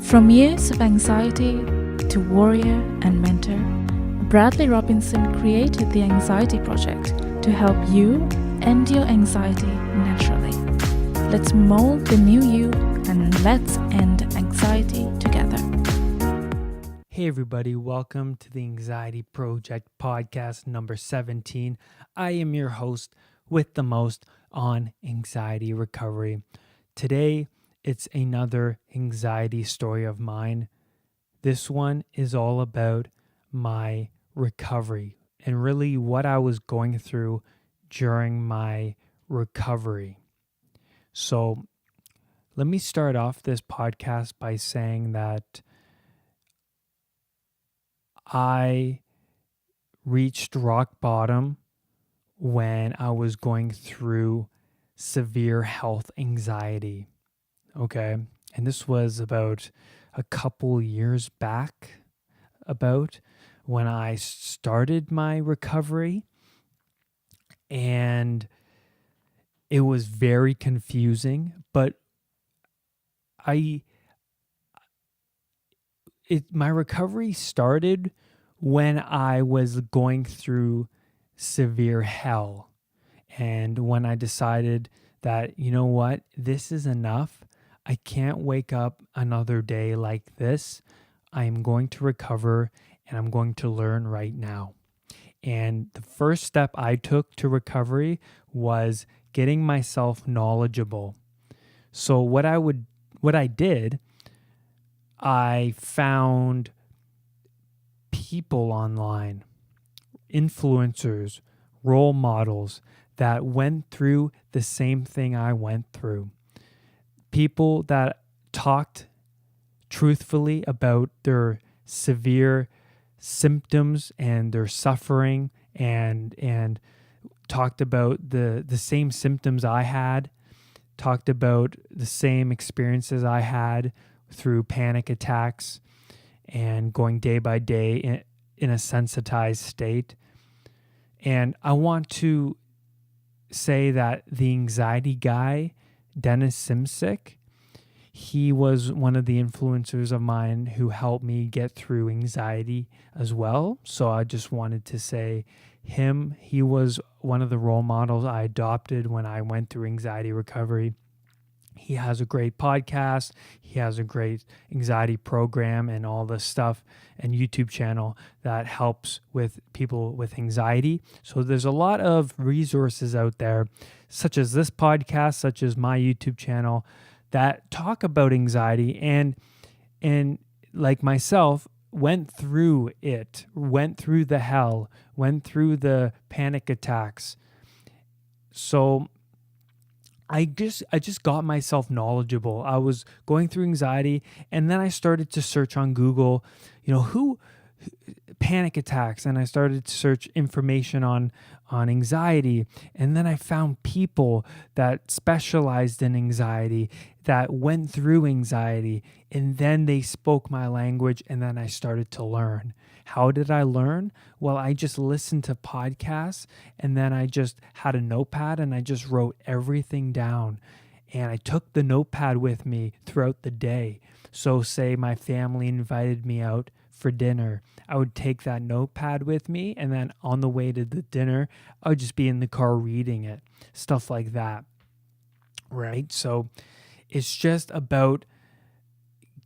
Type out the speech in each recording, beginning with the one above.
From years of anxiety to warrior and mentor, Bradley Robinson created the Anxiety Project to help you end your anxiety naturally. Let's mold the new you and let's end anxiety together. Hey everybody, welcome to the Anxiety Project podcast number 17. I am your host with the most on anxiety recovery. Today, it's another anxiety story of mine. This one is all about my recovery and really what I was going through during my recovery. So, let me start off this podcast by saying that I reached rock bottom when I was going through severe health anxiety. Okay. And this was about a couple years back, about when I started my recovery. And it was very confusing, but my recovery started when I was going through severe hell. And when I decided that, you know what, this is enough. I can't wake up another day like this. I am going to recover and I'm going to learn right now. And the first step I took to recovery was getting myself knowledgeable. So what I did, I found people online, influencers, role models that went through the same thing I went through. People that talked truthfully about their severe symptoms and their suffering and talked about the same symptoms I had, talked about the same experiences I had through panic attacks and going day by day in a sensitized state. And I want to say that the anxiety guy, Dennis Simsick, he was one of the influencers of mine who helped me get through anxiety as well. So I just wanted to say he was one of the role models I adopted when I went through anxiety recovery. He has a great podcast. He has a great anxiety program and all this stuff and YouTube channel that helps with people with anxiety. So there's a lot of resources out there, such as this podcast, such as my YouTube channel, that talk about anxiety and like myself, went through it, went through the hell, went through the panic attacks. So I just got myself knowledgeable. I was going through anxiety, and then I started to search on Google, who panic attacks, and I started to search information on anxiety, and then I found people that specialized in anxiety, that went through anxiety, and then they spoke my language, and then I started to learn. How did I learn? Well, I just listened to podcasts, and then I just had a notepad and I just wrote everything down. And I took the notepad with me throughout the day. So say my family invited me out for dinner, I would take that notepad with me, and then on the way to the dinner, I would just be in the car reading it, stuff like that, right? So it's just about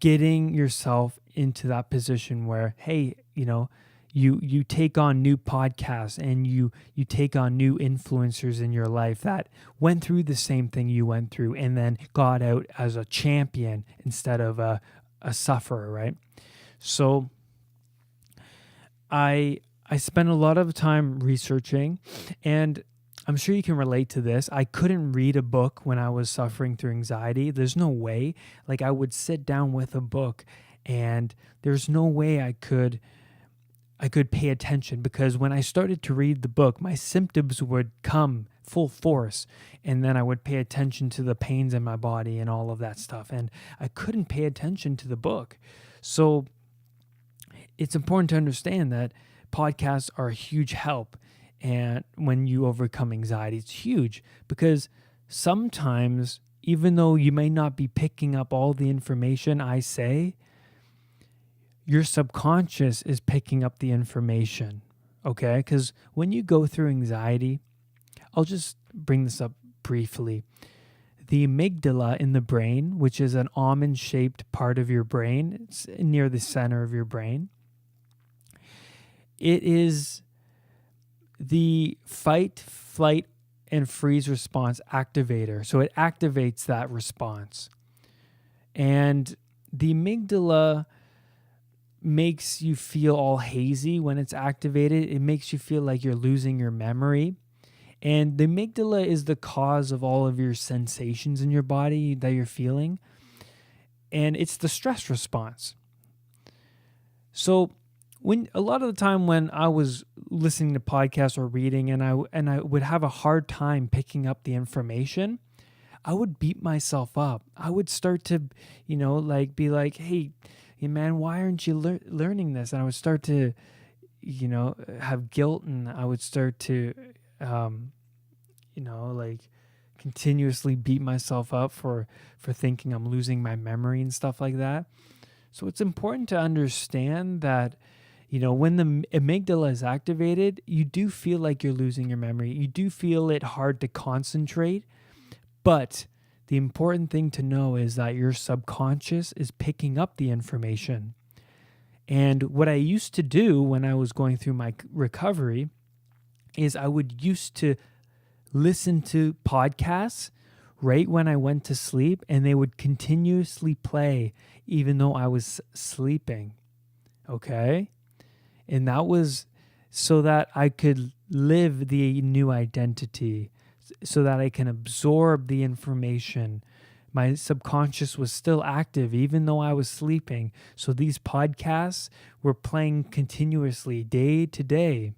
getting yourself into that position where, hey, you take on new podcasts and you take on new influencers in your life that went through the same thing you went through and then got out as a champion instead of a sufferer, right? So I spent a lot of time researching, and I'm sure you can relate to this. I couldn't read a book when I was suffering through anxiety. There's no way. Like, I would sit down with a book and there's no way I could pay attention, because when I started to read the book, my symptoms would come full force, and then I would pay attention to the pains in my body and all of that stuff, and I couldn't pay attention to the book. So it's important to understand that podcasts are a huge help, and when you overcome anxiety, it's huge, because sometimes even though you may not be picking up all the information I say, your subconscious is picking up the information, okay? Because when you go through anxiety, I'll just bring this up briefly. The amygdala in the brain, which is an almond-shaped part of your brain, it's near the center of your brain, it is the fight, flight, and freeze response activator. So it activates that response. And the amygdala makes you feel all hazy when it's activated. It makes you feel like you're losing your memory. And the amygdala is the cause of all of your sensations in your body that you're feeling. And it's the stress response. So when a lot of the time when I was listening to podcasts or reading and I would have a hard time picking up the information, I would beat myself up. I would start to, like be like, hey, man, why aren't you learning this? And I would start to, have guilt, and I would start to, like continuously beat myself up for thinking I'm losing my memory and stuff like that. So it's important to understand that, when the amygdala is activated, you do feel like you're losing your memory. You do feel it hard to concentrate. But the important thing to know is that your subconscious is picking up the information. And what I used to do when I was going through my recovery is I would used to listen to podcasts right when I went to sleep, and they would continuously play even though I was sleeping. Okay? And that was so that I could live the new identity, so that I can absorb the information. My subconscious was still active even though I was sleeping. So these podcasts were playing continuously day to day.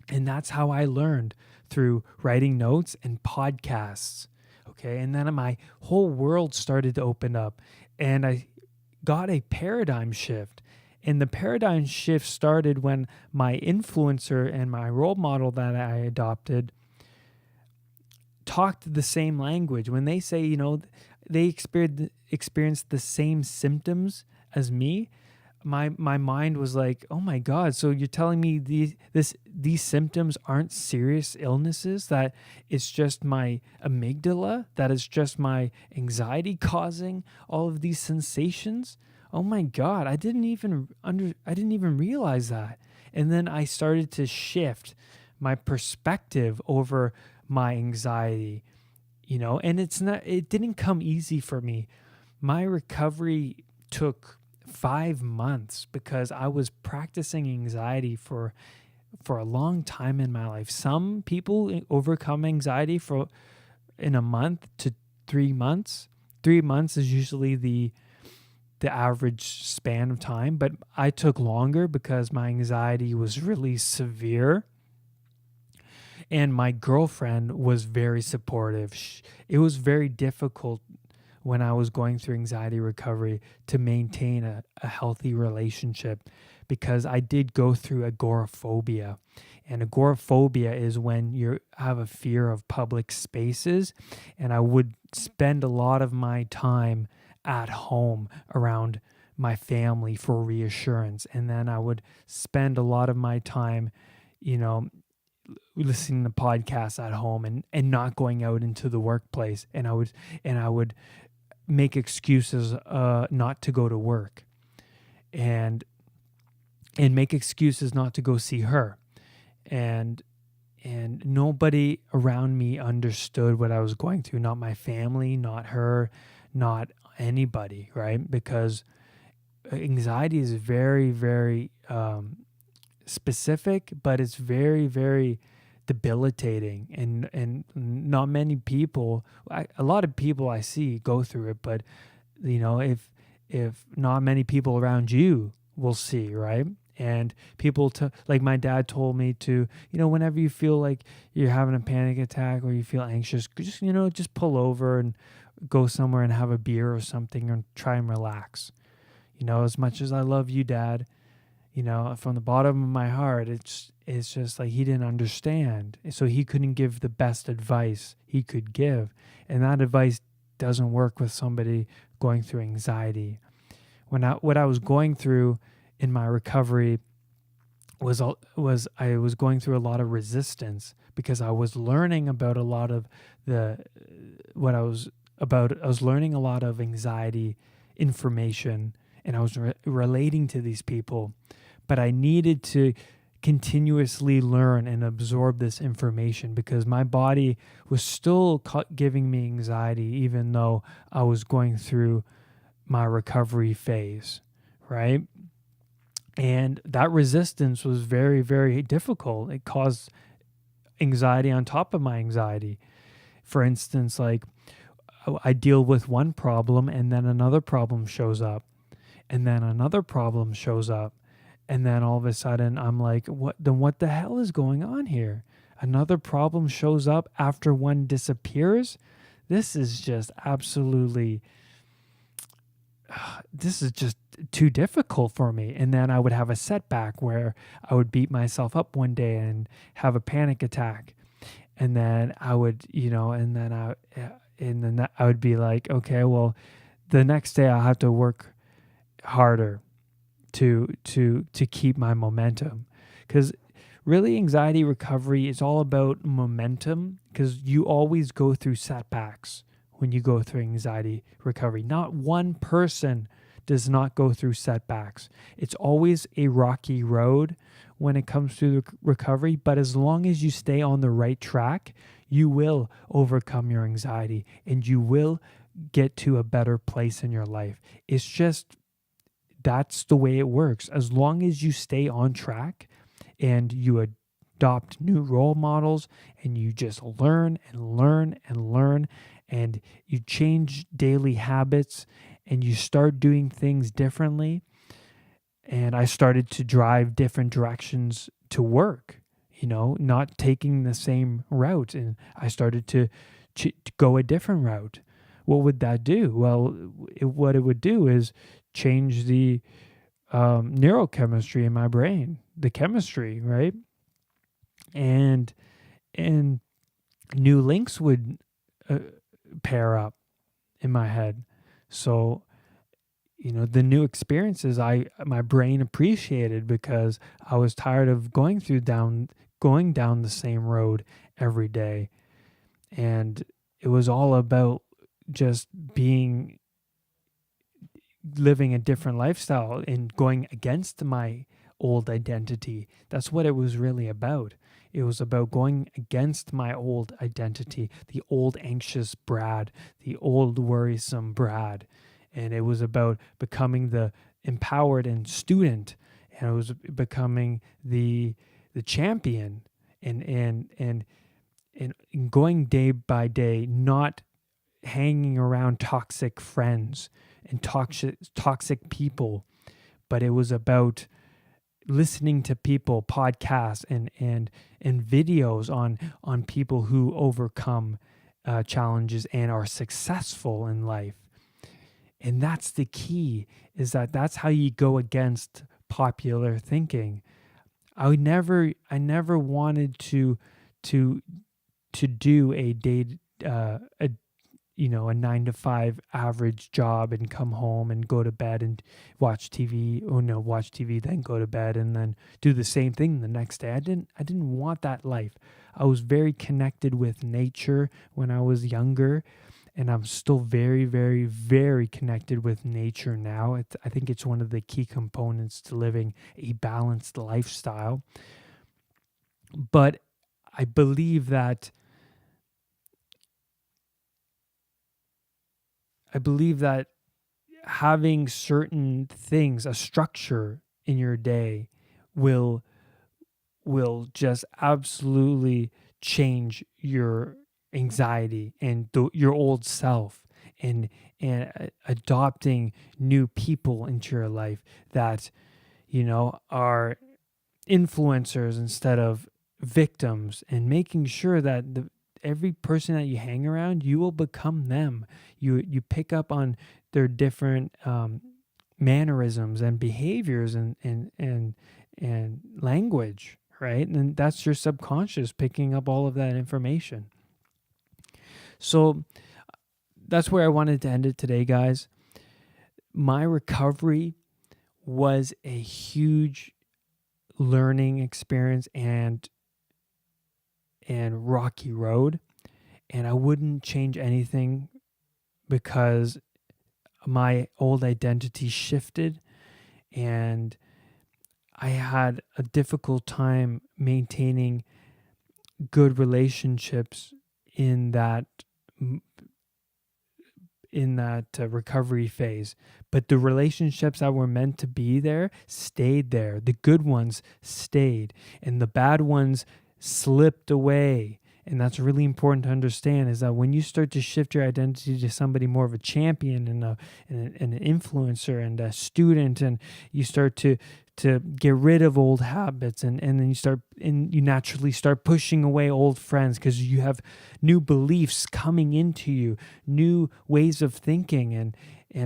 And that's how I learned, through writing notes and podcasts. Okay. And then my whole world started to open up, and I got a paradigm shift. And the paradigm shift started when my influencer and my role model that I adopted talked the same language. When they say, they experienced the same symptoms as me, my mind was like, oh my God, so you're telling me these symptoms aren't serious illnesses, that it's just my amygdala, that it's just my anxiety causing all of these sensations? Oh my God, I didn't even realize that. And then I started to shift my perspective over my anxiety, and it didn't come easy for me. My recovery took 5 months because I was practicing anxiety for a long time in my life. Some people overcome anxiety in a month to 3 months. 3 months is usually the average span of time, but I took longer because my anxiety was really severe. And my girlfriend was very supportive. It was very difficult when I was going through anxiety recovery to maintain a healthy relationship, because I did go through agoraphobia. And agoraphobia is when you have a fear of public spaces. And I would spend a lot of my time at home around my family for reassurance. And then I would spend a lot of my time, listening to podcasts at home and not going out into the workplace. And I would make excuses not to go to work, and make excuses not to go see her. And nobody around me understood what I was going through. Not my family, not her, not anybody, right? Because anxiety is very, very specific, but it's very, very debilitating, and not many people, a lot of people I see go through it, but if not many people around you will see, right? And people like my dad told me to, whenever you feel like you're having a panic attack or you feel anxious, just pull over and go somewhere and have a beer or something and try and relax. As much as I love you, Dad, from the bottom of my heart, it's just like he didn't understand. So he couldn't give the best advice he could give. And that advice doesn't work with somebody going through anxiety. What I was going through in my recovery was I was going through a lot of resistance because I was learning about a lot of the what I was about. I was learning a lot of anxiety information, and I was relating to these people, but I needed to continuously learn and absorb this information because my body was still giving me anxiety even though I was going through my recovery phase, right? And that resistance was very, very difficult. It caused anxiety on top of my anxiety. For instance, like I deal with one problem and then another problem shows up, and then another problem shows up. And then all of a sudden I'm like, what the hell is going on here? Another problem shows up after one disappears. This is just absolutely this is just too difficult for me. And then I would have a setback where I would beat myself up one day and have a panic attack. And then I would, and then I would be like, okay, well, the next day I'll have to work harder to keep my momentum. Because really anxiety recovery is all about momentum, because you always go through setbacks when you go through anxiety recovery. Not one person does not go through setbacks. It's always a rocky road when it comes to recovery, but as long as you stay on the right track, you will overcome your anxiety and you will get to a better place in your life. It's just, that's the way it works. As long as you stay on track and you adopt new role models and you just learn and learn and learn, and you change daily habits and you start doing things differently. And I started to drive different directions to work, not taking the same route. And I started to go a different route. What would that do? Well, what it would do is change the neurochemistry in my brain, the chemistry, right? And new links would pair up in my head. So, the new experiences my brain appreciated, because I was tired of going down the same road every day. And it was all about just living a different lifestyle and going against my old identity. That's what it was really about. It was about going against my old identity, the old anxious Brad, the old worrisome Brad. And it was about becoming the empowered and student, and it was becoming the champion, and going day by day, not hanging around toxic friends and toxic people, but it was about listening to people, podcasts and videos on people who overcome challenges and are successful in life. And that's the key, is that's how you go against popular thinking. I never wanted to do a day, a 9 to 5 average job and come home and go to bed and watch TV, watch TV, then go to bed and then do the same thing the next day. I didn't want that life. I was very connected with nature when I was younger, and I'm still very, very, very connected with nature now. I think it's one of the key components to living a balanced lifestyle. But I believe that having certain things, a structure in your day, will just absolutely change your anxiety and your old self, and adopting new people into your life that are influencers instead of victims, and making sure that every person that you hang around, you will become them. You pick up on their different mannerisms and behaviors and language, right? And that's your subconscious picking up all of that information. So that's where I wanted to end it today, guys. My recovery was a huge learning experience and rocky road, and I wouldn't change anything because my old identity shifted, and I had a difficult time maintaining good relationships in that recovery phase. But the relationships that were meant to be there stayed there. The good ones stayed, and the bad ones slipped away. And that's really important to understand, is that when you start to shift your identity to somebody more of a champion and an influencer and a student, and you start to get rid of old habits, and then you naturally start pushing away old friends because you have new beliefs coming into you, new ways of thinking and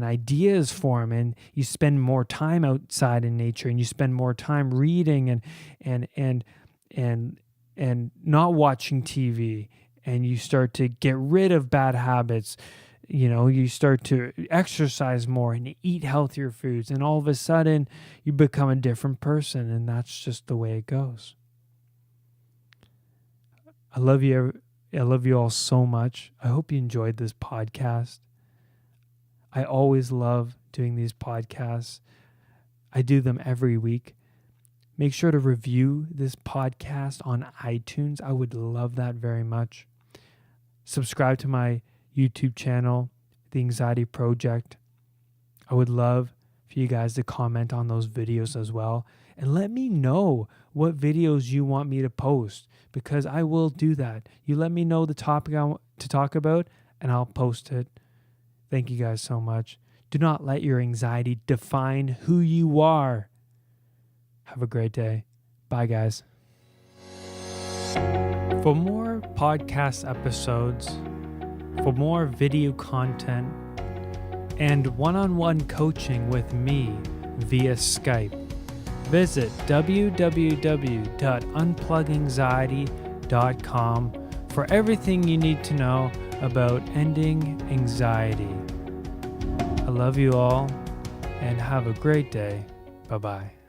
ideas form, and you spend more time outside in nature, and you spend more time reading and not watching TV, and you start to get rid of bad habits. You start to exercise more and eat healthier foods, and all of a sudden you become a different person, and that's just the way it goes. I love you. I love you all so much. I hope you enjoyed this podcast. I always love doing these podcasts. I do them every week. Make sure to review this podcast on iTunes. I would love that very much. Subscribe to my YouTube channel, The Anxiety Project. I would love for you guys to comment on those videos as well. And let me know what videos you want me to post, because I will do that. You let me know the topic I want to talk about, and I'll post it. Thank you guys so much. Do not let your anxiety define who you are. Have a great day. Bye, guys. For more podcast episodes, for more video content, and one-on-one coaching with me via Skype, visit www.unpluganxiety.com for everything you need to know about ending anxiety. I love you all, and have a great day. Bye-bye.